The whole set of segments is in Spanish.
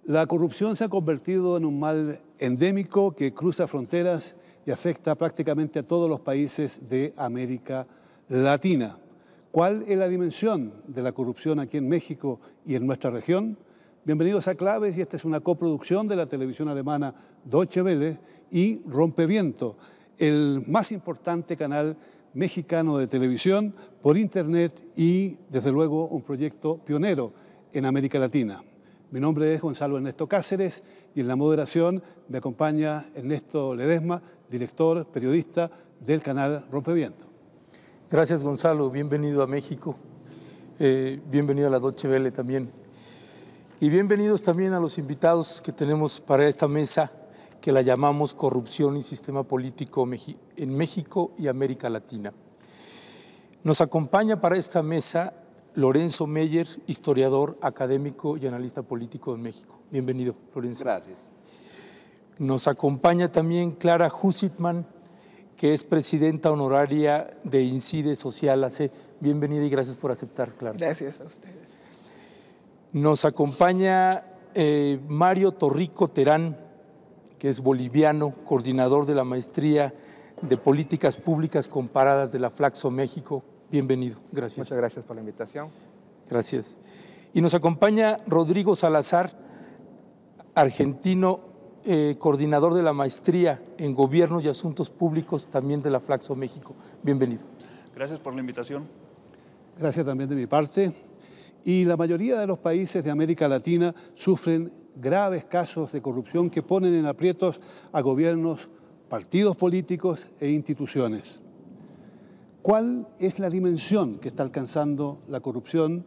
La corrupción se ha convertido en un mal endémico que cruza fronteras y afecta prácticamente a todos los países de América Latina. ¿Cuál es la dimensión de la corrupción aquí en México y en nuestra región? Bienvenidos a Claves, y esta es una coproducción de la televisión alemana Deutsche Welle y Rompeviento, el más importante canal mexicano de televisión por internet y, desde luego, un proyecto pionero en América Latina. Mi nombre es Gonzalo Ernesto Cáceres y en la moderación me acompaña Ernesto Ledesma, director, periodista del canal Rompeviento. Gracias, Gonzalo. Bienvenido a México. Bienvenido a la Deutsche Welle también. Y bienvenidos también a los invitados que tenemos para esta mesa que la llamamos Corrupción y Sistema Político en México y América Latina. Nos acompaña para esta mesa Lorenzo Meyer, historiador, académico y analista político en México. Bienvenido, Lorenzo. Gracias. Nos acompaña también Clara Husitman, que es presidenta honoraria de Incide Social AC. Bienvenida y gracias por aceptar, Clara. Gracias a ustedes. Nos acompaña Mario Torrico Terán, que es boliviano, coordinador de la Maestría de Políticas Públicas Comparadas de la Flaxo México. Bienvenido, gracias. Muchas gracias por la invitación. Gracias. Y nos acompaña Rodrigo Salazar, argentino, coordinador de la Maestría en Gobiernos y Asuntos Públicos, también de la Flaxo México. Bienvenido. Gracias por la invitación. Gracias también de mi parte. Y la mayoría de los países de América Latina sufren graves casos de corrupción que ponen en aprietos a gobiernos, partidos políticos e instituciones. ¿Cuál es la dimensión que está alcanzando la corrupción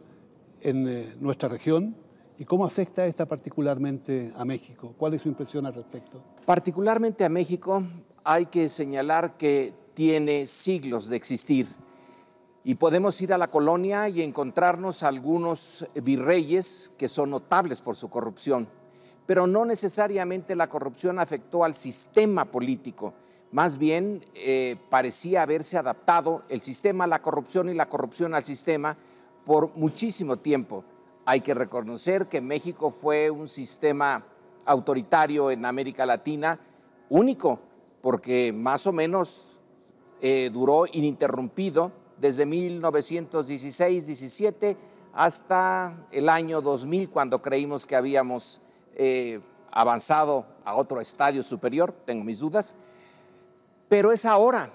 en nuestra región y cómo afecta esta particularmente a México? ¿Cuál es su impresión al respecto? Particularmente a México hay que señalar que tiene siglos de existir y podemos ir a la colonia y encontrarnos algunos virreyes que son notables por su corrupción, pero no necesariamente la corrupción afectó al sistema político. Más bien parecía haberse adaptado el sistema a la corrupción y la corrupción al sistema por muchísimo tiempo. Hay que reconocer que México fue un sistema autoritario en América Latina único, porque más o menos duró ininterrumpido desde 1916-17 hasta el año 2000, cuando creímos que habíamos avanzado a otro estadio superior, tengo mis dudas. Pero es ahora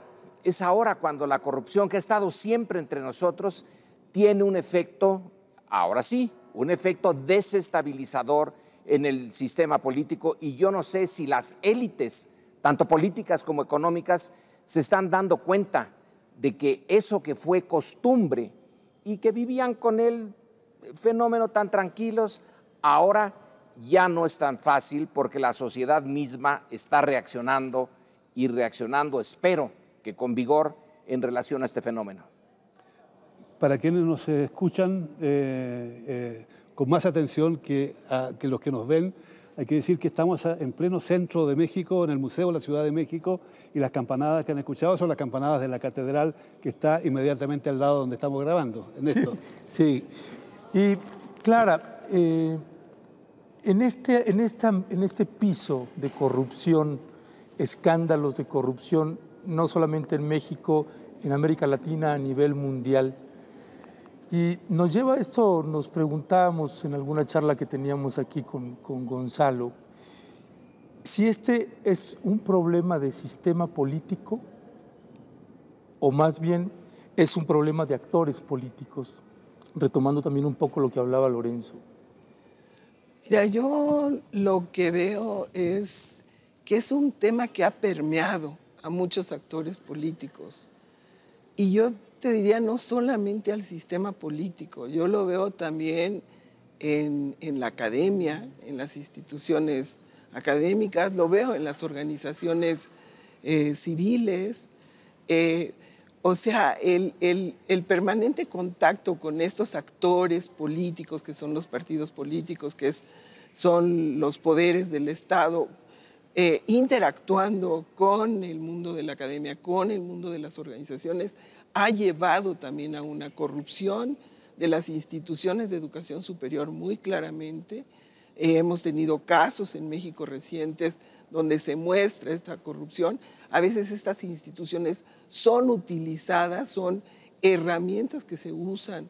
cuando la corrupción, que ha estado siempre entre nosotros, tiene un efecto, ahora sí, un efecto desestabilizador en el sistema político, y yo no sé si las élites, tanto políticas como económicas, se están dando cuenta de que eso que fue costumbre y que vivían con el fenómeno tan tranquilos, ahora ya no es tan fácil porque la sociedad misma está reaccionando y reaccionando, espero que con vigor, en relación a este fenómeno. Para quienes nos escuchan con más atención que los que nos ven, hay que decir que estamos en pleno centro de México, en el Museo de la Ciudad de México, y las campanadas que han escuchado son las campanadas de la catedral que está inmediatamente al lado donde estamos grabando. Ernesto. Sí. Y Clara, en este piso de corrupción, escándalos de corrupción, no solamente en México, en América Latina, a nivel mundial. Y nos lleva esto, nos preguntábamos en alguna charla que teníamos aquí con Gonzalo, si este es un problema de sistema político o más bien es un problema de actores políticos, retomando también un poco lo que hablaba Lorenzo. Mira, yo lo que veo es que es un tema que ha permeado a muchos actores políticos. Y yo te diría no solamente al sistema político, yo lo veo también en la academia, en las instituciones académicas, lo veo en las organizaciones civiles. O sea, el permanente contacto con estos actores políticos, que son los partidos políticos, son los poderes del Estado, interactuando con el mundo de la academia, con el mundo de las organizaciones, ha llevado también a una corrupción de las instituciones de educación superior muy claramente, hemos tenido casos en México recientes donde se muestra esta corrupción. A veces estas instituciones son utilizadas, son herramientas que se usan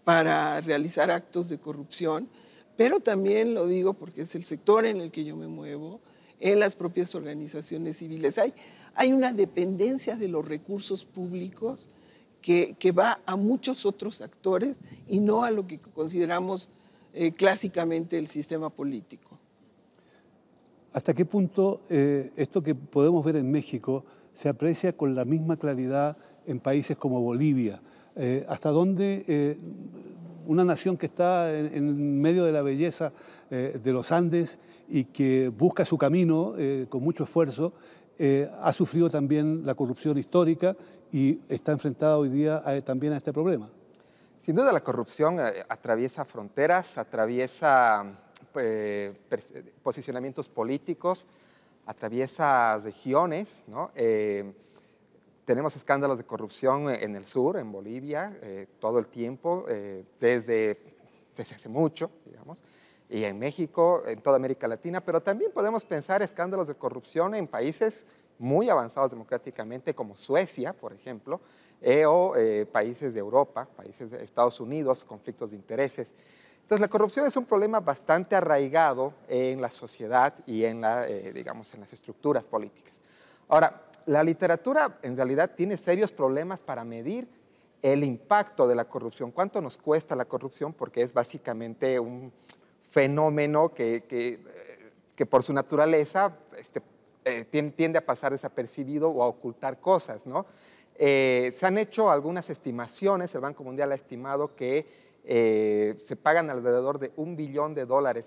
para realizar actos de corrupción, pero también lo digo porque es el sector en el que yo me muevo, en las propias organizaciones civiles. Hay una dependencia de los recursos públicos que va a muchos otros actores y no a lo que consideramos clásicamente el sistema político. ¿Hasta qué punto esto que podemos ver en México se aprecia con la misma claridad en países como Bolivia? ¿Hasta dónde una nación que está en medio de la belleza de los Andes y que busca su camino con mucho esfuerzo, ha sufrido también la corrupción histórica y está enfrentada hoy día también a este problema? Sin duda la corrupción atraviesa fronteras, atraviesa posicionamientos políticos, atraviesa regiones, ¿no? Tenemos escándalos de corrupción en el sur, en Bolivia, todo el tiempo, desde hace mucho, digamos, y en México, en toda América Latina, pero también podemos pensar escándalos de corrupción en países muy avanzados democráticamente, como Suecia, por ejemplo, o países de Europa, países de Estados Unidos, conflictos de intereses. Entonces, la corrupción es un problema bastante arraigado en la sociedad y en, digamos, en las estructuras políticas. Ahora, la literatura en realidad tiene serios problemas para medir el impacto de la corrupción. ¿Cuánto nos cuesta la corrupción? Porque es básicamente un fenómeno que por su naturaleza tiende a pasar desapercibido o a ocultar cosas, ¿no? Se han hecho algunas estimaciones, el Banco Mundial ha estimado que se pagan alrededor de $1 billón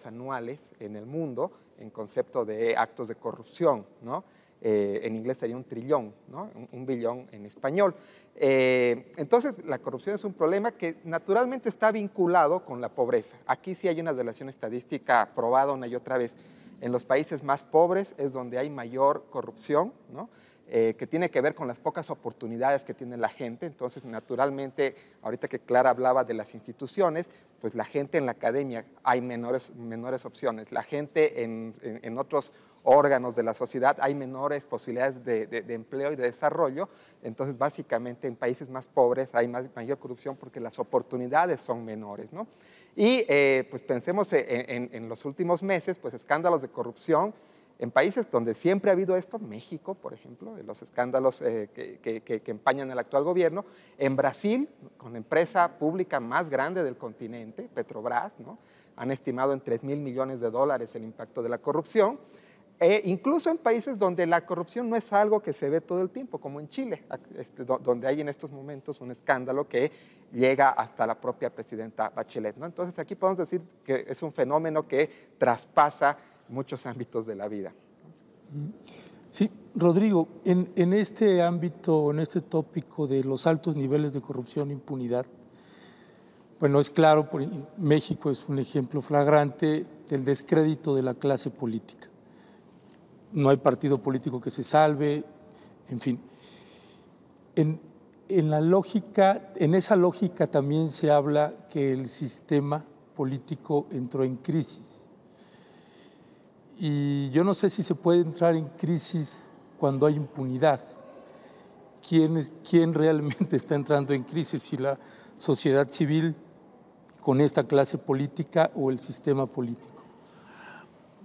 anuales en el mundo en concepto de actos de corrupción, ¿no? En inglés sería 1 trillón, ¿no? 1 billón en español. Entonces, la corrupción es un problema que naturalmente está vinculado con la pobreza. Aquí sí hay una relación estadística probada una y otra vez. En los países más pobres es donde hay mayor corrupción, ¿no? Que tiene que ver con las pocas oportunidades que tiene la gente. Entonces, naturalmente, ahorita que Clara hablaba de las instituciones, pues la gente en la academia hay menores opciones. La gente en otros órganos de la sociedad hay menores posibilidades de empleo y de desarrollo. Entonces, básicamente, en países más pobres hay mayor corrupción porque las oportunidades son menores, ¿no? Y pues pensemos en los últimos meses, pues escándalos de corrupción en países donde siempre ha habido esto, México, por ejemplo, los escándalos que empañan el actual gobierno. En Brasil, con la empresa pública más grande del continente, Petrobras, ¿no? Han estimado en $3.000 millones el impacto de la corrupción. Incluso en países donde la corrupción no es algo que se ve todo el tiempo, como en Chile, donde hay en estos momentos un escándalo que llega hasta la propia presidenta Bachelet, ¿no? Entonces aquí podemos decir que es un fenómeno que traspasa muchos ámbitos de la vida. Sí, Rodrigo, en este ámbito, en este tópico de los altos niveles de corrupción e impunidad, bueno, es claro, México es un ejemplo flagrante del descrédito de la clase política. No hay partido político que se salve, en fin. En esa lógica también se habla que el sistema político entró en crisis. Y yo no sé si se puede entrar en crisis cuando hay impunidad. ¿Quién realmente está entrando en crisis? ¿Si la sociedad civil con esta clase política o el sistema político?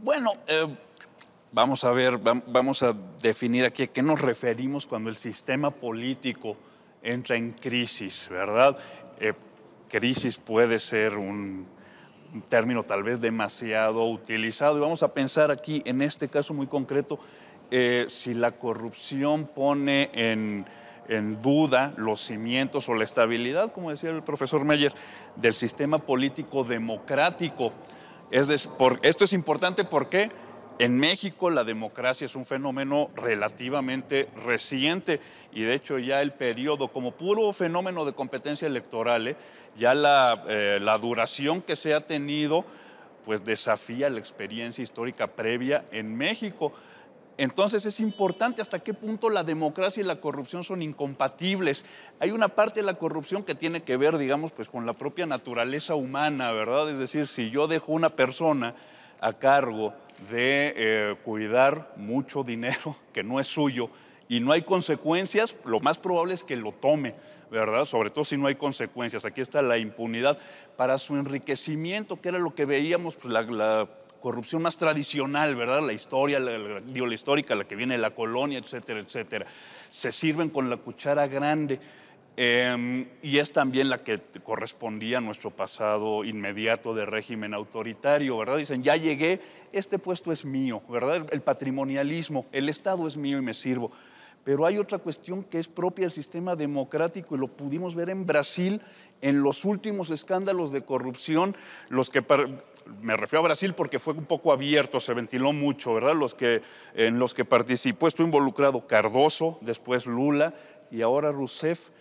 Bueno, vamos a ver, vamos a definir aquí a qué nos referimos cuando el sistema político entra en crisis, ¿verdad? Crisis puede ser un término tal vez demasiado utilizado y vamos a pensar aquí en este caso muy concreto si la corrupción pone en duda los cimientos o la estabilidad, como decía el profesor Meyer, del sistema político democrático. Esto es importante porque en México la democracia es un fenómeno relativamente reciente y de hecho ya el periodo como puro fenómeno de competencia electoral, ya la duración que se ha tenido pues desafía la experiencia histórica previa en México. Entonces es importante hasta qué punto la democracia y la corrupción son incompatibles. Hay una parte de la corrupción que tiene que ver, digamos, pues con la propia naturaleza humana, ¿verdad? Es decir, si yo dejo una persona a cargo de cuidar mucho dinero que no es suyo y no hay consecuencias, lo más probable es que lo tome, ¿verdad? Sobre todo si no hay consecuencias. Aquí está la impunidad para su enriquecimiento, que era lo que veíamos, pues la corrupción más tradicional, ¿verdad? La historia, la histórica, la que viene de la colonia, etcétera, etcétera. Se sirven con la cuchara grande. Y es también la que correspondía a nuestro pasado inmediato de régimen autoritario, ¿verdad? Dicen, ya llegué, este puesto es mío, ¿verdad? El patrimonialismo, el Estado es mío y me sirvo. Pero hay otra cuestión que es propia del sistema democrático y lo pudimos ver en Brasil en los últimos escándalos de corrupción, me refiero a Brasil porque fue un poco abierto, se ventiló mucho, ¿verdad? En los que participó, estuvo involucrado Cardoso, después Lula y ahora Rousseff.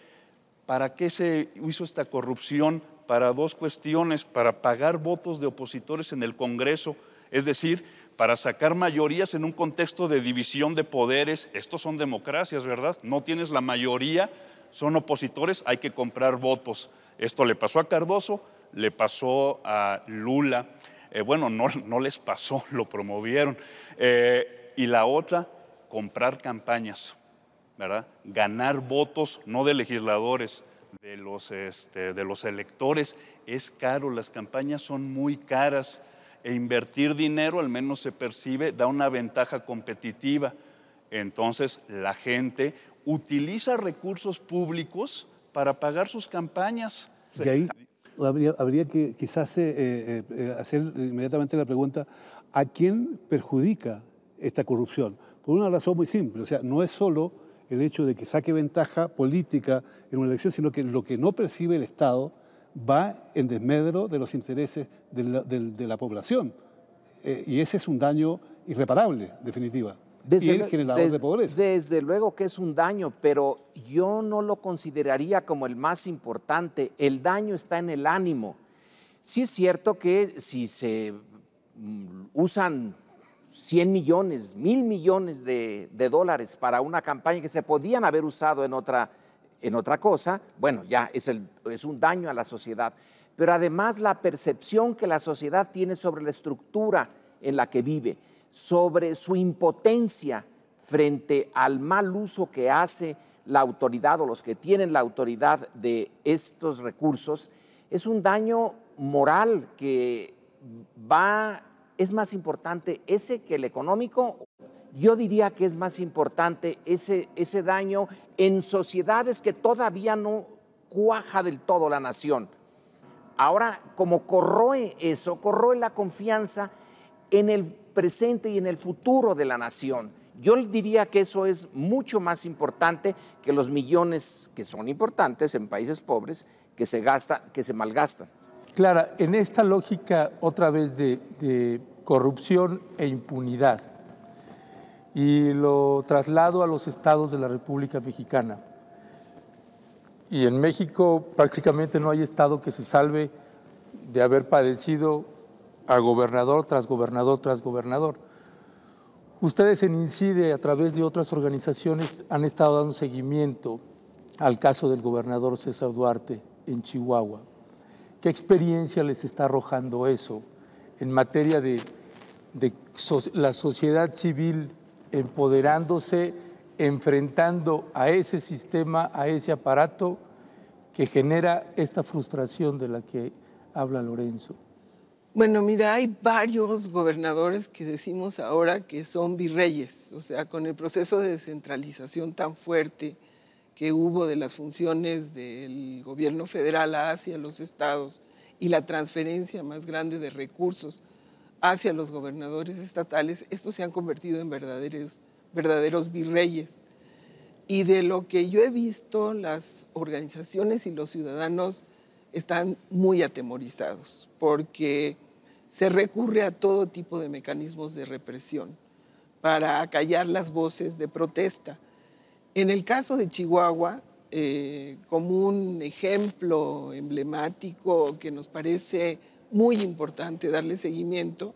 ¿Para qué se hizo esta corrupción? Para dos cuestiones, para pagar votos de opositores en el Congreso, es decir, para sacar mayorías en un contexto de división de poderes. Estos son democracias, ¿verdad? No tienes la mayoría, son opositores, hay que comprar votos. Esto le pasó a Cardoso, le pasó a Lula. Bueno, no les pasó, lo promovieron. Y la otra, comprar campañas, ¿verdad? Ganar votos, no de legisladores, de los electores. Es caro, las campañas son muy caras e invertir dinero, al menos se percibe, da una ventaja competitiva. Entonces la gente utiliza recursos públicos para pagar sus campañas. Y ahí habría que quizás hacer inmediatamente la pregunta, ¿a quién perjudica esta corrupción? Por una razón muy simple, o sea, no es solo el hecho de que saque ventaja política en una elección, sino que lo que no percibe el Estado va en desmedro de los intereses de la población. Y ese es un daño irreparable, definitiva. Y el generador de pobreza. Desde luego que es un daño, pero yo no lo consideraría como el más importante. El daño está en el ánimo. Sí es cierto que si se usan 100 millones, 1,000 millones de dólares para una campaña que se podían haber usado en otra cosa, bueno, ya es un daño a la sociedad. Pero además la percepción que la sociedad tiene sobre la estructura en la que vive, sobre su impotencia frente al mal uso que hace la autoridad o los que tienen la autoridad de estos recursos, es un daño moral que es más importante ese que el económico. Yo diría que es más importante ese daño en sociedades que todavía no cuaja del todo la nación. Ahora, como corroe la confianza en el presente y en el futuro de la nación. Yo diría que eso es mucho más importante que los millones que son importantes en países pobres que se malgastan. Clara, en esta lógica otra vez de corrupción e impunidad, y lo traslado a los estados de la República Mexicana. Y en México prácticamente no hay estado que se salve de haber padecido a gobernador tras gobernador tras gobernador. Ustedes en INCIDE, a través de otras organizaciones, han estado dando seguimiento al caso del gobernador César Duarte en Chihuahua. ¿Qué experiencia les está arrojando eso en materia de la sociedad civil empoderándose, enfrentando a ese sistema, a ese aparato que genera esta frustración de la que habla Lorenzo? Bueno, mira, hay varios gobernadores que decimos ahora que son virreyes, o sea, con el proceso de descentralización tan fuerte que hubo de las funciones del gobierno federal hacia los estados y la transferencia más grande de recursos hacia los gobernadores estatales, estos se han convertido en verdaderos virreyes. Y de lo que yo he visto, las organizaciones y los ciudadanos están muy atemorizados porque se recurre a todo tipo de mecanismos de represión para acallar las voces de protesta. En el caso de Chihuahua, como un ejemplo emblemático que nos parece muy importante darle seguimiento,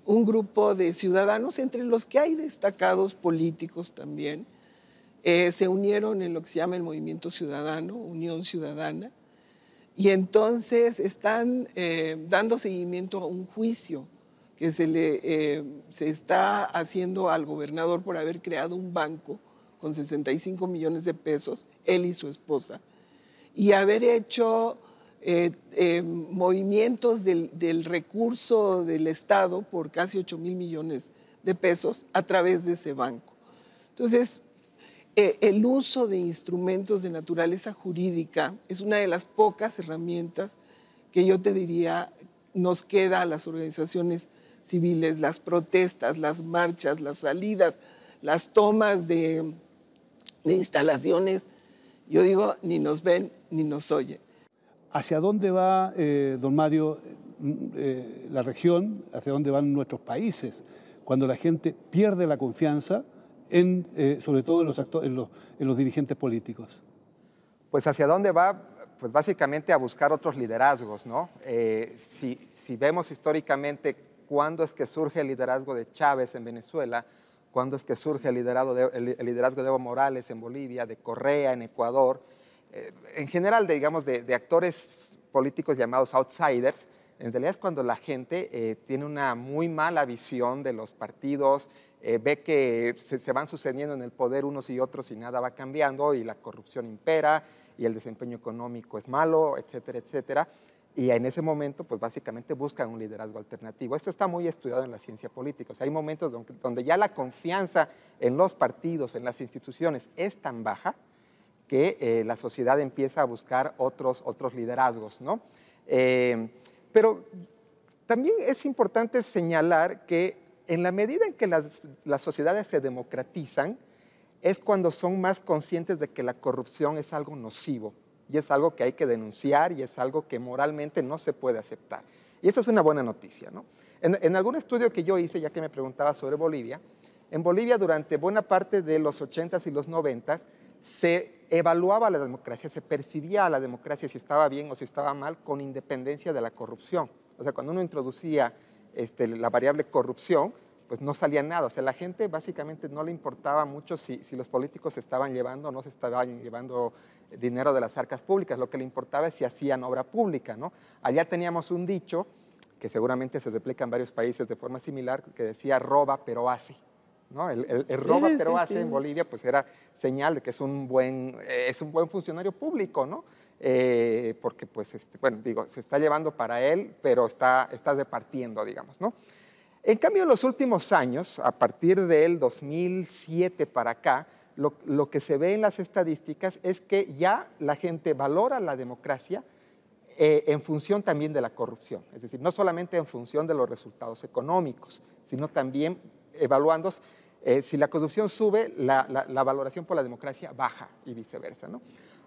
un grupo de ciudadanos, entre los que hay destacados políticos también, se unieron en lo que se llama el Movimiento Ciudadano, Unión Ciudadana, y entonces están dando seguimiento a un juicio que se está haciendo al gobernador por haber creado un banco con 65 millones de pesos, él y su esposa, y haber hecho movimientos del recurso del Estado por casi 8,000 millones de pesos a través de ese banco. Entonces, el uso de instrumentos de naturaleza jurídica es una de las pocas herramientas que yo te diría nos queda a las organizaciones civiles, las protestas, las marchas, las salidas, las tomas de instalaciones. Yo digo, ni nos ven ni nos oyen. ¿Hacia dónde va, don Mario, la región, hacia dónde van nuestros países, cuando la gente pierde la confianza, sobre todo en los dirigentes políticos? Pues hacia dónde va, pues básicamente a buscar otros liderazgos, ¿no? Si vemos históricamente cuándo es que surge el liderazgo de Chávez en Venezuela, cuándo es que surge el liderazgo de Evo Morales en Bolivia, de Correa en Ecuador, en general, digamos, de actores políticos llamados outsiders, en realidad es cuando la gente tiene una muy mala visión de los partidos, ve que se van sucediendo en el poder unos y otros y nada va cambiando y la corrupción impera y el desempeño económico es malo, etcétera, etcétera. Y en ese momento, pues básicamente buscan un liderazgo alternativo. Esto está muy estudiado en la ciencia política. O sea, hay momentos donde ya la confianza en los partidos, en las instituciones, es tan baja que la sociedad empieza a buscar otros liderazgos, ¿no? Pero también es importante señalar que en la medida en que las sociedades se democratizan, es cuando son más conscientes de que la corrupción es algo nocivo y es algo que hay que denunciar y es algo que moralmente no se puede aceptar. Y eso es una buena noticia, ¿no? En algún estudio que yo hice, ya que me preguntaba sobre Bolivia, en Bolivia durante buena parte de los 80s y los 90s se evaluaba la democracia, se percibía a la democracia si estaba bien o si estaba mal con independencia de la corrupción. O sea, cuando uno introducía la variable corrupción, pues no salía nada. O sea, la gente básicamente no le importaba mucho si los políticos se estaban llevando o no se estaban llevando dinero de las arcas públicas. Lo que le importaba es si hacían obra pública, ¿no? Allá teníamos un dicho, que seguramente se replica en varios países de forma similar, que decía roba pero hace, ¿no? El roba pero hace en Bolivia pues era señal de que es un buen funcionario público, ¿no? Porque pues, bueno, digo, se está llevando para él, pero está repartiendo, digamos, ¿no? En cambio, en los últimos años, a partir del 2007 para acá, lo que se ve en las estadísticas es que ya la gente valora la democracia en función también de la corrupción. Es decir, no solamente en función de los resultados económicos, sino también evaluando si la corrupción sube, la valoración por la democracia baja y viceversa, ¿no?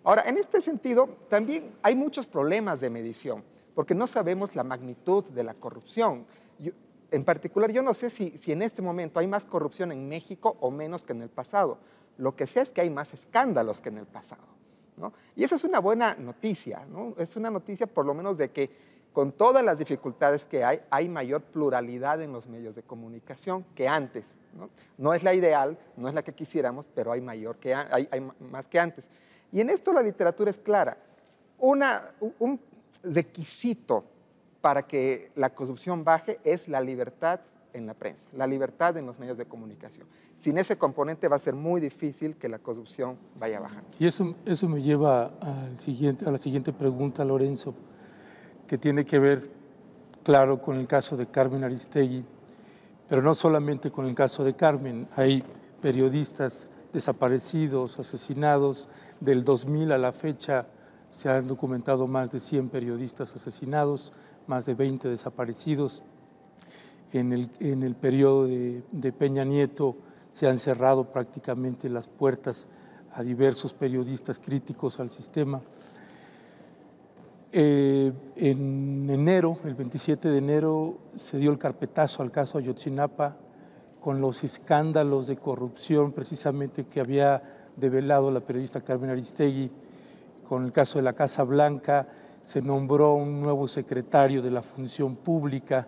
Ahora, en este sentido, también hay muchos problemas de medición, porque no sabemos la magnitud de la corrupción. En particular, yo no sé si en este momento hay más corrupción en México o menos que en el pasado. Lo que sé es que hay más escándalos que en el pasado, ¿no? Y esa es una buena noticia, ¿no? Es una noticia por lo menos de que con todas las dificultades que hay mayor pluralidad en los medios de comunicación que antes, ¿no? No es la ideal, no es la que quisiéramos, pero hay más que antes. Y en esto la literatura es clara. Un requisito para que la corrupción baje es la libertad en la prensa, la libertad en los medios de comunicación. Sin ese componente va a ser muy difícil que la corrupción vaya bajando. Y eso me lleva a la siguiente pregunta, Lorenzo, que tiene que ver, claro, con el caso de Carmen Aristegui, pero no solamente con el caso de Carmen. Hay periodistas desaparecidos, asesinados. Del 2000 a la fecha se han documentado más de 100 periodistas asesinados, más de 20 desaparecidos. En el periodo de Peña Nieto se han cerrado prácticamente las puertas a diversos periodistas críticos al sistema. En enero, el 27 de enero, se dio el carpetazo al caso Ayotzinapa con los escándalos de corrupción precisamente que había develado la periodista Carmen Aristegui. Con el caso de la Casa Blanca se nombró un nuevo secretario de la Función Pública,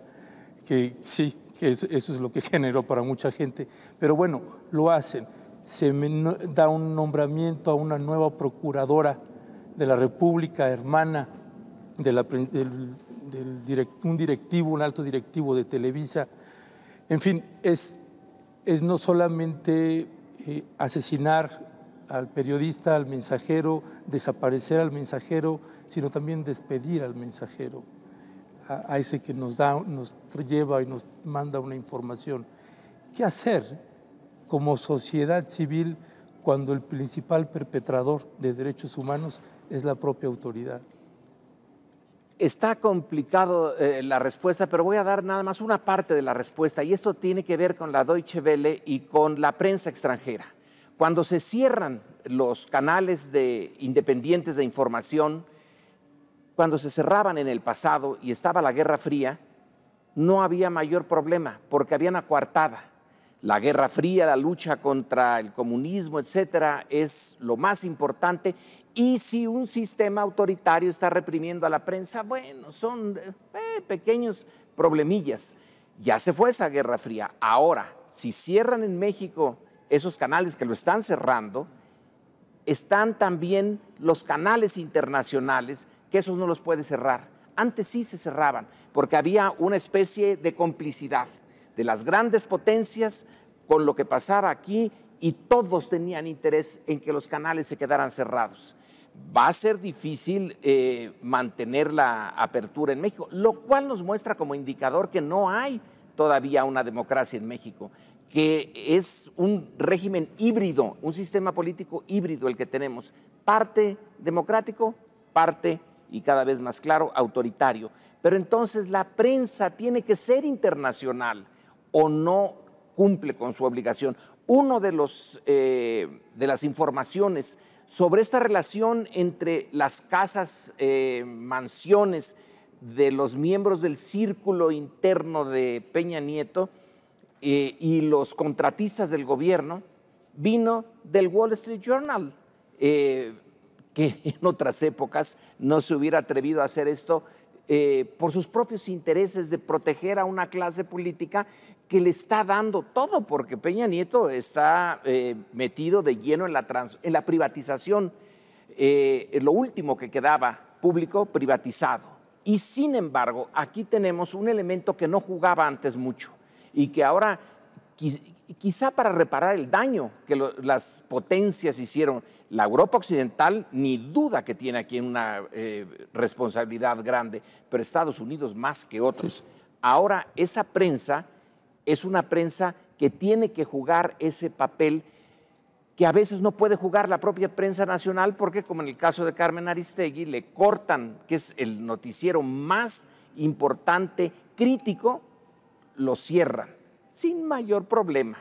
que sí, que eso es lo que generó para mucha gente, pero bueno, lo hacen. Se da un nombramiento a una nueva procuradora de la República, hermana de un alto directivo de Televisa, En fin, es no solamente asesinar al periodista, al mensajero, desaparecer al mensajero, sino también despedir al mensajero, a ese que nos lleva y nos manda una información. ¿Qué hacer como sociedad civil cuando el principal perpetrador de derechos humanos es la propia autoridad? Está complicado la respuesta, pero voy a dar nada más una parte de la respuesta, y esto tiene que ver con la Deutsche Welle y con la prensa extranjera. Cuando se cierran los canales independientes de información, cuando se cerraban en el pasado y estaba la Guerra Fría, no había mayor problema, porque había una coartada. La Guerra Fría, la lucha contra el comunismo, etcétera, es lo más importante. Y si un sistema autoritario está reprimiendo a la prensa, bueno, son pequeños problemillas. Ya se fue esa Guerra Fría. Ahora, si cierran en México esos canales que lo están cerrando, están también los canales internacionales, que esos no los puede cerrar. Antes sí se cerraban, porque había una especie de complicidad de las grandes potencias con lo que pasaba aquí, y todos tenían interés en que los canales se quedaran cerrados. Va a ser difícil mantener la apertura en México, lo cual nos muestra como indicador que no hay todavía una democracia en México, que es un régimen híbrido, un sistema político híbrido el que tenemos, parte democrático, parte, y cada vez más claro, autoritario. Pero entonces la prensa tiene que ser internacional o no cumple con su obligación. Uno de las informaciones sobre esta relación entre las casas, mansiones de los miembros del círculo interno de Peña Nieto y los contratistas del gobierno vino del Wall Street Journal, que en otras épocas no se hubiera atrevido a hacer esto por sus propios intereses de proteger a una clase política que le está dando todo, porque Peña Nieto está metido de lleno en la privatización, lo último que quedaba público privatizado. Y sin embargo, aquí tenemos un elemento que no jugaba antes mucho y que ahora, quizá para reparar el daño que las potencias hicieron, la Europa occidental ni duda que tiene aquí una responsabilidad grande, pero Estados Unidos más que otros. Sí. Ahora esa prensa es una prensa que tiene que jugar ese papel que a veces no puede jugar la propia prensa nacional, porque como en el caso de Carmen Aristegui, le cortan, que es el noticiero más importante, crítico, lo cierran sin mayor problema.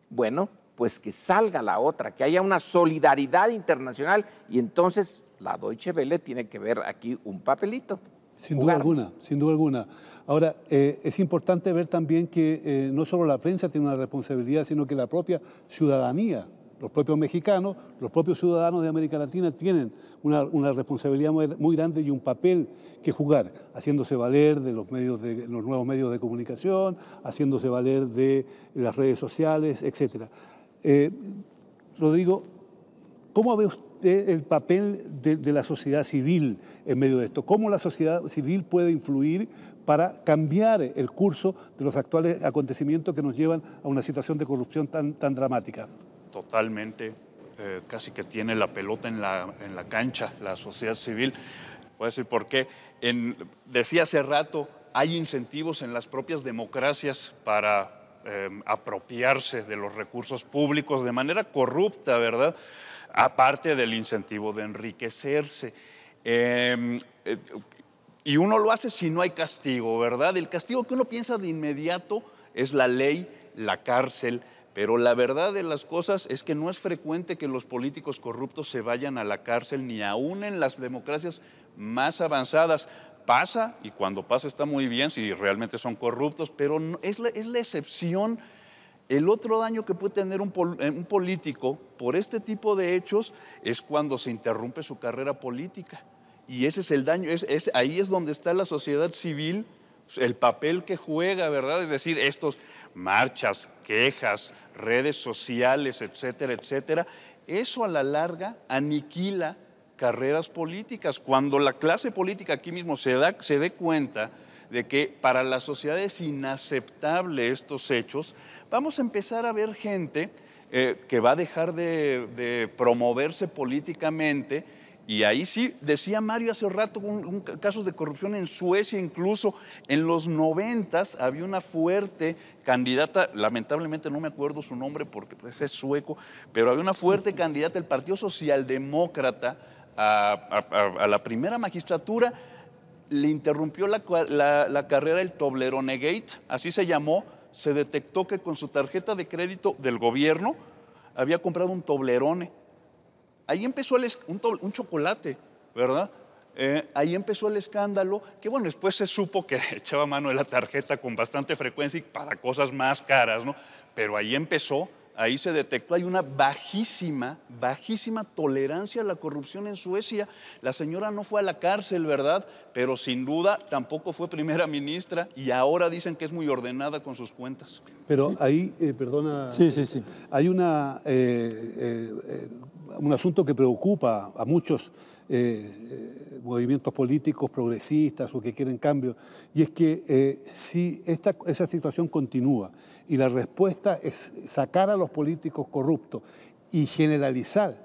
Bueno, pues que salga la otra, que haya una solidaridad internacional, y entonces la Deutsche Welle tiene que ver aquí un papelito. Sin duda alguna, sin duda alguna. Ahora, es importante ver también que no solo la prensa tiene una responsabilidad, sino que la propia ciudadanía, los propios mexicanos, los propios ciudadanos de América Latina tienen una responsabilidad muy grande y un papel que jugar, haciéndose valer de los nuevos medios de comunicación, haciéndose valer de las redes sociales, etcétera. Rodrigo, ¿cómo ve usted el papel de la sociedad civil en medio de esto? ¿Cómo la sociedad civil puede influir para cambiar el curso de los actuales acontecimientos que nos llevan a una situación de corrupción tan dramática? Totalmente, casi que tiene la pelota en la cancha, la sociedad civil. Voy a decir por qué. Decía hace rato, hay incentivos en las propias democracias para apropiarse de los recursos públicos de manera corrupta, ¿verdad? Aparte del incentivo de enriquecerse. Y uno lo hace si no hay castigo, ¿verdad? El castigo que uno piensa de inmediato es la ley, la cárcel, pero la verdad de las cosas es que no es frecuente que los políticos corruptos se vayan a la cárcel, ni aún en las democracias más avanzadas. Pasa, y cuando pasa está muy bien si realmente son corruptos, pero no, es la excepción. El otro daño que puede tener un político por este tipo de hechos es cuando se interrumpe su carrera política. Y ese es el daño, ahí es donde está la sociedad civil, el papel que juega, ¿verdad? Es decir, estos marchas, quejas, redes sociales, etcétera, etcétera, eso a la larga aniquila carreras políticas. Cuando la clase política aquí mismo se dé cuenta de que para la sociedad es inaceptable estos hechos, vamos a empezar a ver gente que va a dejar de promoverse políticamente. Y ahí sí, decía Mario hace rato, casos de corrupción en Suecia, incluso en los 90s había una fuerte candidata, lamentablemente no me acuerdo su nombre porque pues, es sueco, pero había una fuerte candidata del Partido Socialdemócrata a la primera magistratura. Le interrumpió la carrera el Toblerone Gate, así se llamó. Se detectó que con su tarjeta de crédito del gobierno había comprado un Toblerone. Ahí empezó un chocolate, ¿verdad? Ahí empezó el escándalo, que bueno, después se supo que echaba mano de la tarjeta con bastante frecuencia y para cosas más caras, ¿no? Pero ahí empezó, ahí se detectó, hay una bajísima tolerancia a la corrupción en Suecia. La señora no fue a la cárcel, ¿verdad? Pero sin duda tampoco fue primera ministra y ahora dicen que es muy ordenada con sus cuentas. Pero ahí, perdona, Sí. hay un asunto que preocupa a muchos movimientos políticos progresistas o que quieren cambio, y es que si esa situación continúa y la respuesta es sacar a los políticos corruptos y generalizar,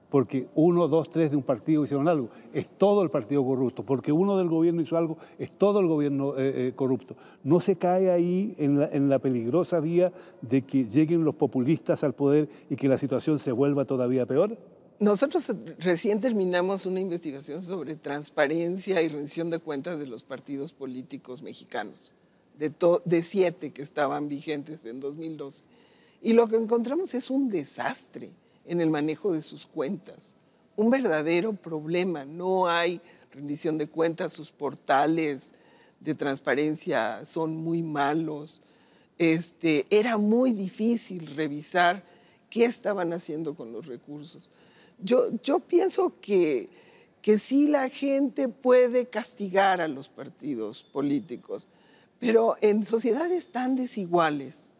porque 1, 2, 3 de un partido hicieron algo, es todo el partido corrupto, porque uno del gobierno hizo algo, es todo el gobierno corrupto. ¿No se cae ahí en la peligrosa vía de que lleguen los populistas al poder y que la situación se vuelva todavía peor? Nosotros recién terminamos una investigación sobre transparencia y rendición de cuentas de los partidos políticos mexicanos, de 7 que estaban vigentes en 2012. Y lo que encontramos es un desastre en el manejo de sus cuentas, un verdadero problema. No hay rendición de cuentas, sus portales de transparencia son muy malos. Era muy difícil revisar qué estaban haciendo con los recursos. Yo pienso que sí la gente puede castigar a los partidos políticos, pero en sociedades tan desiguales,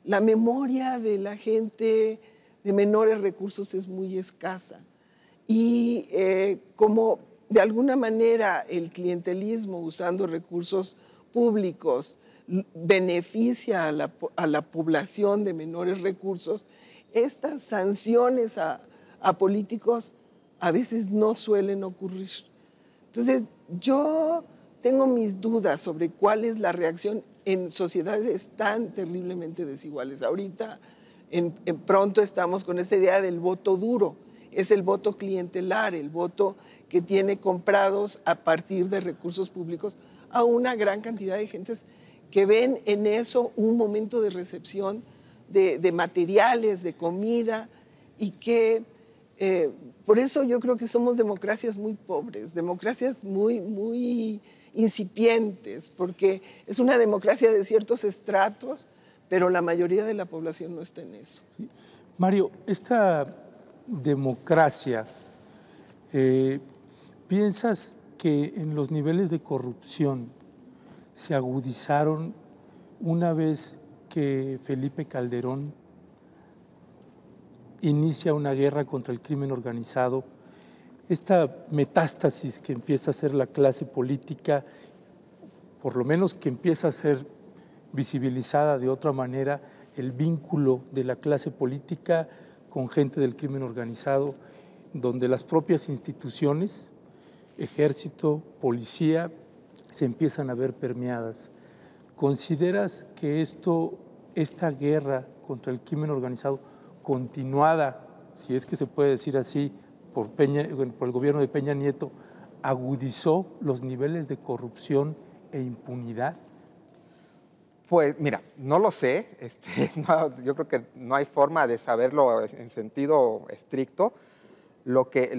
la memoria de la gente de menores recursos es muy escasa. Y como de alguna manera el clientelismo usando recursos públicos beneficia a la población de menores recursos, estas sanciones a políticos a veces no suelen ocurrir. Entonces, yo tengo mis dudas sobre cuál es la reacción en sociedades tan terriblemente desiguales. Ahorita, pronto estamos con esta idea del voto duro. Es el voto clientelar, el voto que tiene comprados a partir de recursos públicos a una gran cantidad de gentes que ven en eso un momento de recepción de materiales, de comida, y que por eso yo creo que somos democracias muy pobres, democracias muy incipientes, porque es una democracia de ciertos estratos, pero la mayoría de la población no está en eso. Sí. Mario, esta democracia, ¿piensas que en los niveles de corrupción se agudizaron una vez que Felipe Calderón inicia una guerra contra el crimen organizado? Esta metástasis que empieza a ser la clase política, por lo menos que empieza a ser visibilizada de otra manera, el vínculo de la clase política con gente del crimen organizado, donde las propias instituciones, ejército, policía, se empiezan a ver permeadas. ¿Consideras que esta guerra contra el crimen organizado, continuada, si es que se puede decir así, por el gobierno de Peña Nieto, agudizó los niveles de corrupción e impunidad? Pues mira, no lo sé, yo creo que no hay forma de saberlo en sentido estricto. Lo que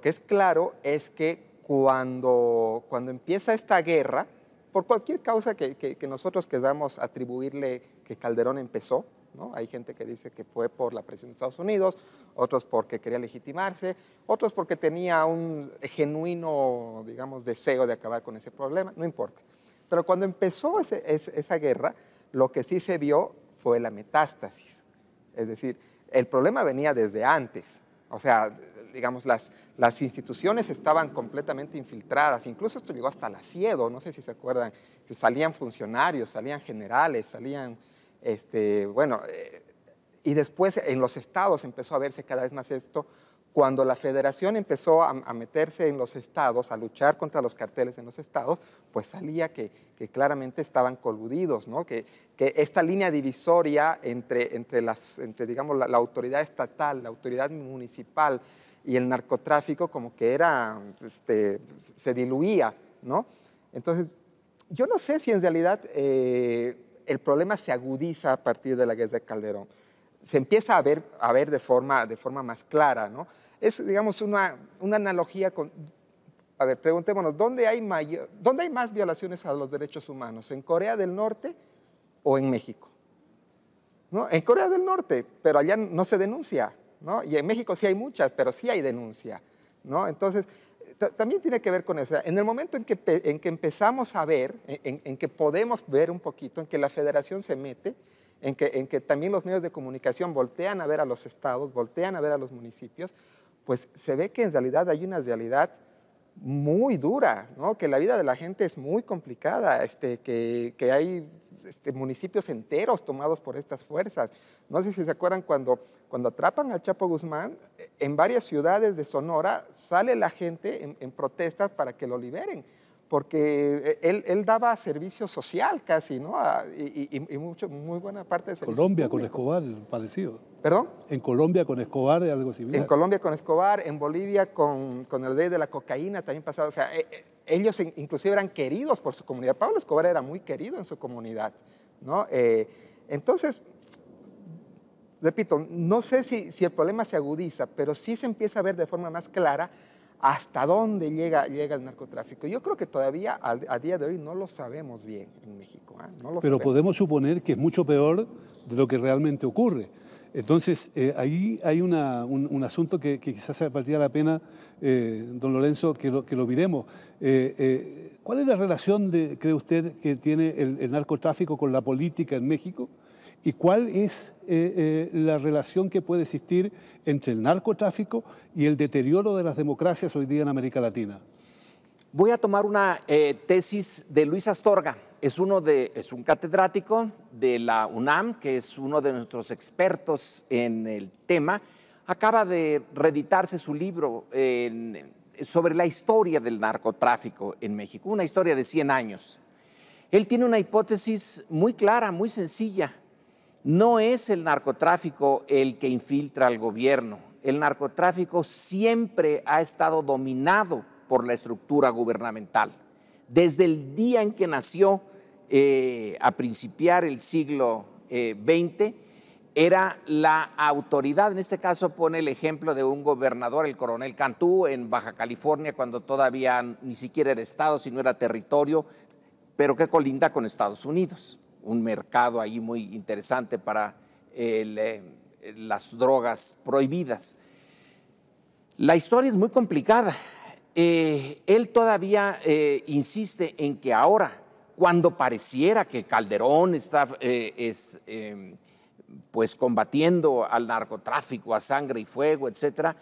es claro es que cuando empieza esta guerra, por cualquier causa que nosotros queramos atribuirle que Calderón empezó, ¿no? Hay gente que dice que fue por la presión de Estados Unidos, otros porque quería legitimarse, otros porque tenía un genuino, digamos, deseo de acabar con ese problema, no importa. Pero cuando empezó esa guerra, lo que sí se vio fue la metástasis. Es decir, el problema venía desde antes. O sea, digamos, las instituciones estaban completamente infiltradas. Incluso esto llegó hasta la SIEDO, no sé si se acuerdan, que salían funcionarios, salían generales, salían, bueno, y después en los estados empezó a verse cada vez más esto. Cuando la federación empezó a meterse en los estados, a luchar contra los carteles en los estados, pues salía que claramente estaban coludidos, ¿no? Que esta línea divisoria entre digamos, la autoridad estatal, la autoridad municipal y el narcotráfico como que era, se diluía, ¿no? Entonces, yo no sé si en realidad el problema se agudiza a partir de la guerra de Calderón. Se empieza a ver de forma más clara, ¿no? Es, digamos, una analogía con... A ver, preguntémonos, ¿dónde hay más violaciones a los derechos humanos? ¿En Corea del Norte o en México? ¿No? En Corea del Norte, pero allá no se denuncia, ¿no? Y en México sí hay muchas, pero sí hay denuncia, ¿no? Entonces, también tiene que ver con eso. En el momento en que empezamos a ver, en que podemos ver un poquito, en que la federación se mete, en que también los medios de comunicación voltean a ver a los estados, voltean a ver a los municipios, pues se ve que en realidad hay una realidad muy dura, ¿no? Que la vida de la gente es muy complicada, que hay municipios enteros tomados por estas fuerzas. No sé si se acuerdan cuando atrapan al Chapo Guzmán, en varias ciudades de Sonora sale la gente en protestas para que lo liberen, porque él daba servicio social casi, ¿no? Y muy buena parte de servicios Colombia públicos. con Escobar, parecido. ¿Perdón? En Colombia con Escobar es algo similar. En Colombia con Escobar, en Bolivia con el rey de la cocaína también pasaba. O sea, ellos inclusive eran queridos por su comunidad. Pablo Escobar era muy querido en su comunidad, ¿no? Entonces, repito, no sé si el problema se agudiza, pero sí se empieza a ver de forma más clara hasta dónde llega el narcotráfico. Yo creo que todavía a día de hoy no lo sabemos bien en México. Pero podemos suponer que es mucho peor de lo que realmente ocurre. Entonces, ahí hay un asunto que quizás valdría la pena, don Lorenzo, que lo miremos. ¿Cuál es la relación, cree usted, que tiene el narcotráfico con la política en México? ¿Y cuál es la relación que puede existir entre el narcotráfico y el deterioro de las democracias hoy día en América Latina? Voy a tomar una tesis de Luis Astorga. Es un catedrático de la UNAM, que es uno de nuestros expertos en el tema. Acaba de reeditarse su libro sobre la historia del narcotráfico en México, una historia de 100 años. Él tiene una hipótesis muy clara, muy sencilla. No es el narcotráfico el que infiltra al gobierno. El narcotráfico siempre ha estado dominado por la estructura gubernamental. Desde el día en que nació, a principiar el siglo XX, era la autoridad. En este caso pone el ejemplo de un gobernador, el coronel Cantú, en Baja California, cuando todavía ni siquiera era estado, sino era territorio, pero que colinda con Estados Unidos. Un mercado ahí muy interesante para las drogas prohibidas. La historia es muy complicada. Él todavía insiste en que ahora, cuando pareciera que Calderón está pues combatiendo al narcotráfico a sangre y fuego, etcétera,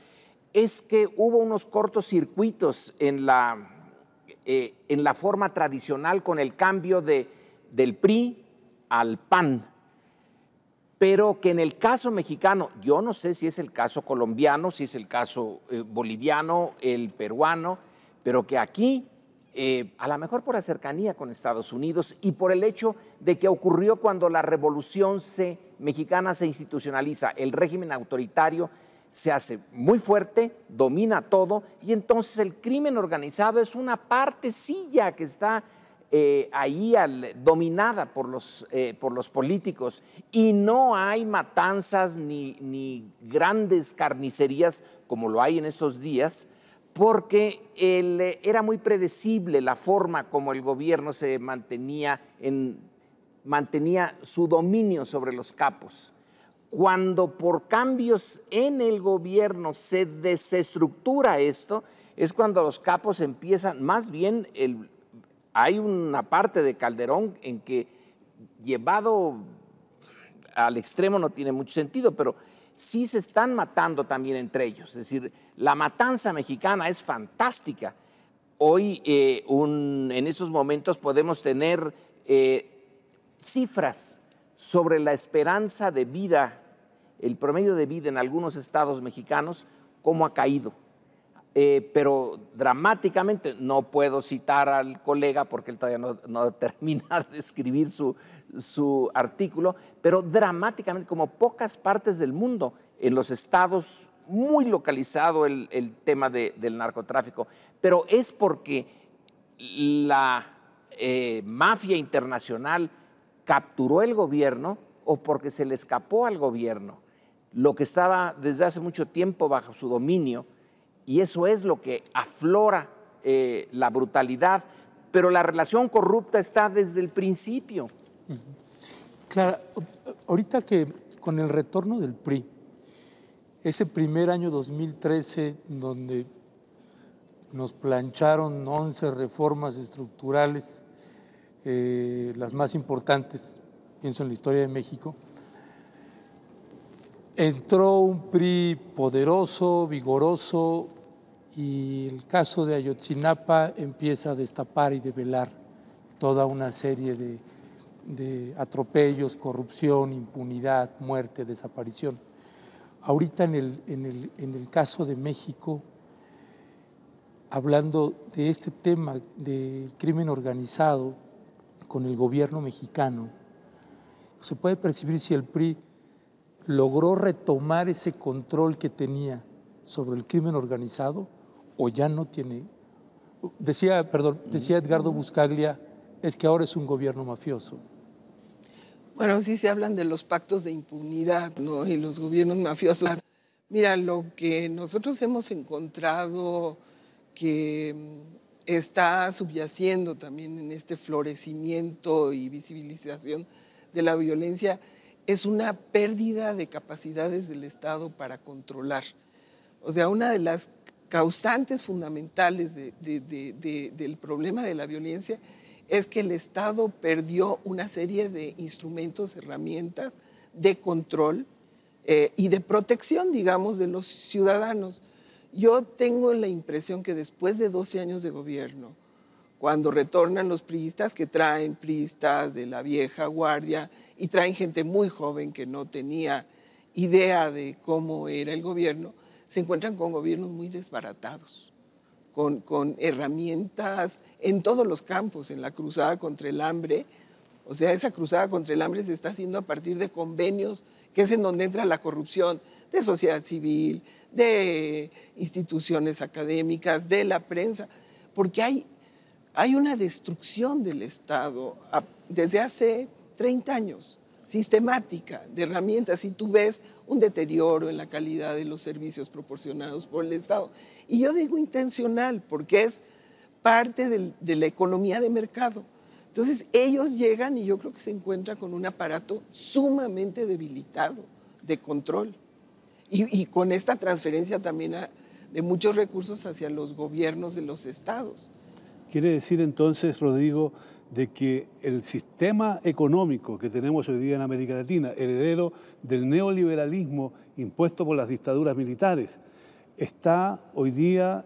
es que hubo unos cortocircuitos en la forma tradicional con el cambio del PRI al PAN, pero que en el caso mexicano, yo no sé si es el caso colombiano, si es el caso boliviano, el peruano, pero que aquí, a lo mejor por la cercanía con Estados Unidos y por el hecho de que ocurrió cuando la revolución mexicana se institucionaliza, el régimen autoritario se hace muy fuerte, domina todo, y entonces el crimen organizado es una partecilla que está ahí dominada por los políticos, y no hay matanzas ni grandes carnicerías como lo hay en estos días, porque era muy predecible la forma como el gobierno se mantenía su dominio sobre los capos. Cuando por cambios en el gobierno se desestructura esto, es cuando los capos empiezan, más bien hay una parte de Calderón en que, llevado al extremo no tiene mucho sentido, pero sí se están matando también entre ellos. Es decir, la matanza mexicana es fantástica. Hoy, en estos momentos, podemos tener cifras sobre la esperanza de vida, el promedio de vida en algunos estados mexicanos, cómo ha caído. Pero dramáticamente, no puedo citar al colega porque él todavía no termina de escribir su artículo, pero dramáticamente, como pocas partes del mundo, en los estados muy localizado el tema del narcotráfico, pero es porque la mafia internacional capturó el gobierno o porque se le escapó al gobierno lo que estaba desde hace mucho tiempo bajo su dominio, y eso es lo que aflora la brutalidad, pero la relación corrupta está desde el principio. Clara, ahorita que con el retorno del PRI, ese primer año 2013, donde nos plancharon 11 reformas estructurales, las más importantes, pienso en la historia de México, entró un PRI poderoso, vigoroso, y el caso de Ayotzinapa empieza a destapar y develar toda una serie de atropellos, corrupción, impunidad, muerte, desaparición. Ahorita en el caso de México, hablando de este tema del crimen organizado con el gobierno mexicano, se puede percibir si el PRI logró retomar ese control que tenía sobre el crimen organizado o ya no tiene. Decía Edgardo Buscaglia, es que ahora es un gobierno mafioso. Bueno, sí se hablan de los pactos de impunidad, ¿no? Y los gobiernos mafiosos. Mira, lo que nosotros hemos encontrado que está subyaciendo también en este florecimiento y visibilización de la violencia es una pérdida de capacidades del Estado para controlar. O sea, una de las causantes fundamentales del problema de la violencia es que el Estado perdió una serie de instrumentos, herramientas de control y de protección, digamos, de los ciudadanos. Yo tengo la impresión que después de 12 años de gobierno, cuando retornan los priistas, que traen priistas de la vieja guardia y traen gente muy joven que no tenía idea de cómo era el gobierno, se encuentran con gobiernos muy desbaratados, con herramientas en todos los campos, en la cruzada contra el hambre. O sea, esa cruzada contra el hambre se está haciendo a partir de convenios, que es en donde entra la corrupción de sociedad civil, de instituciones académicas, de la prensa, porque hay una destrucción del Estado desde hace 30 años, sistemática, de herramientas, y tú ves un deterioro en la calidad de los servicios proporcionados por el Estado. Y yo digo intencional, porque es parte de la economía de mercado. Entonces ellos llegan y yo creo que se encuentran con un aparato sumamente debilitado de control. Y con esta transferencia también de muchos recursos hacia los gobiernos de los estados. Quiere decir entonces, Rodrigo, de que el sistema económico que tenemos hoy día en América Latina, heredero del neoliberalismo impuesto por las dictaduras militares, está hoy día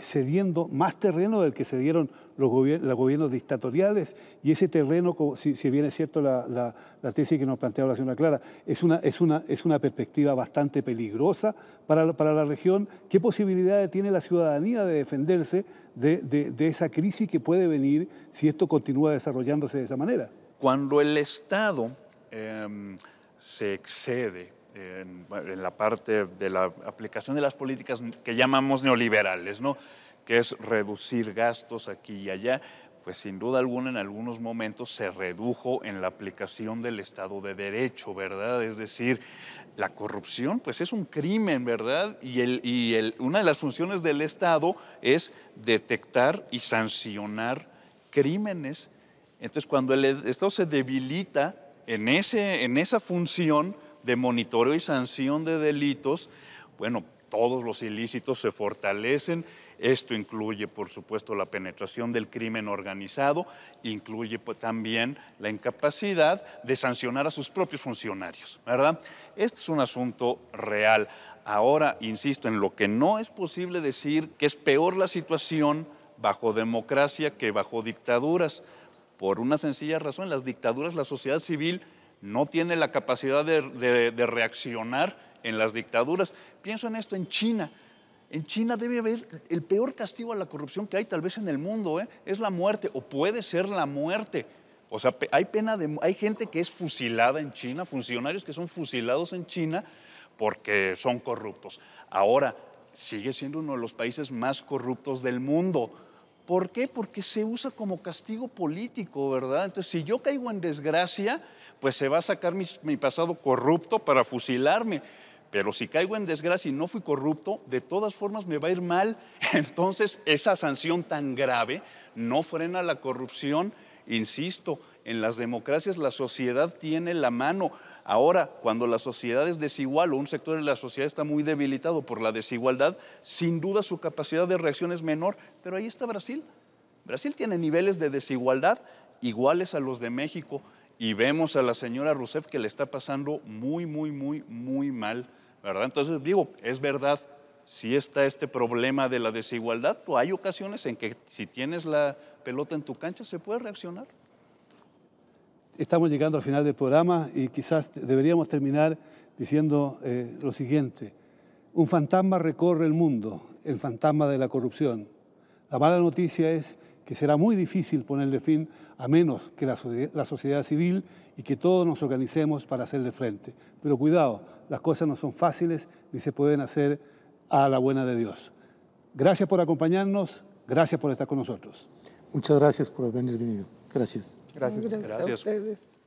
cediendo más terreno del que cedieron los gobiernos dictatoriales, y ese terreno, si bien es cierto la tesis que nos plantea la señora Clara, es una perspectiva bastante peligrosa para la región. ¿Qué posibilidades tiene la ciudadanía de defenderse de esa crisis que puede venir si esto continúa desarrollándose de esa manera? Cuando el Estado se excede en la parte de la aplicación de las políticas que llamamos neoliberales, ¿no?, que es reducir gastos aquí y allá, pues sin duda alguna en algunos momentos se redujo en la aplicación del Estado de Derecho, ¿verdad? Es decir, la corrupción pues es un crimen, ¿verdad? Y una de las funciones del Estado es detectar y sancionar crímenes. Entonces, cuando el Estado se debilita en esa función de monitoreo y sanción de delitos, bueno, todos los ilícitos se fortalecen. Esto incluye, por supuesto, la penetración del crimen organizado, incluye pues, también la incapacidad de sancionar a sus propios funcionarios, ¿verdad? Este es un asunto real. Ahora, insisto, en lo que no es posible decir que es peor la situación bajo democracia que bajo dictaduras, por una sencilla razón: en las dictaduras la sociedad civil no tiene la capacidad de reaccionar. En las dictaduras, pienso en esto, en China. En China debe haber el peor castigo a la corrupción que hay tal vez en el mundo, es la muerte, o puede ser la muerte. O sea, hay gente que es fusilada en China, funcionarios que son fusilados en China porque son corruptos. Ahora, sigue siendo uno de los países más corruptos del mundo. ¿Por qué? Porque se usa como castigo político, ¿verdad? Entonces, si yo caigo en desgracia, pues se va a sacar mi pasado corrupto para fusilarme. Pero si caigo en desgracia y no fui corrupto, de todas formas me va a ir mal. Entonces, esa sanción tan grave no frena la corrupción. Insisto, en las democracias la sociedad tiene la mano. Ahora, cuando la sociedad es desigual o un sector de la sociedad está muy debilitado por la desigualdad, sin duda su capacidad de reacción es menor. Pero ahí está Brasil. Brasil tiene niveles de desigualdad iguales a los de México. Y vemos a la señora Rousseff que le está pasando muy, muy, muy, muy mal, ¿verdad? Entonces digo, es verdad, sí está este problema de la desigualdad, pero hay ocasiones en que si tienes la pelota en tu cancha se puede reaccionar. Estamos llegando al final del programa y quizás deberíamos terminar diciendo lo siguiente. Un fantasma recorre el mundo, el fantasma de la corrupción. La mala noticia es que será muy difícil ponerle fin a menos que la sociedad civil y que todos nos organicemos para hacerle frente. Pero cuidado, las cosas no son fáciles ni se pueden hacer a la buena de Dios. Gracias por acompañarnos, gracias por estar con nosotros. Muchas gracias por haber venido. Gracias. Gracias a ustedes.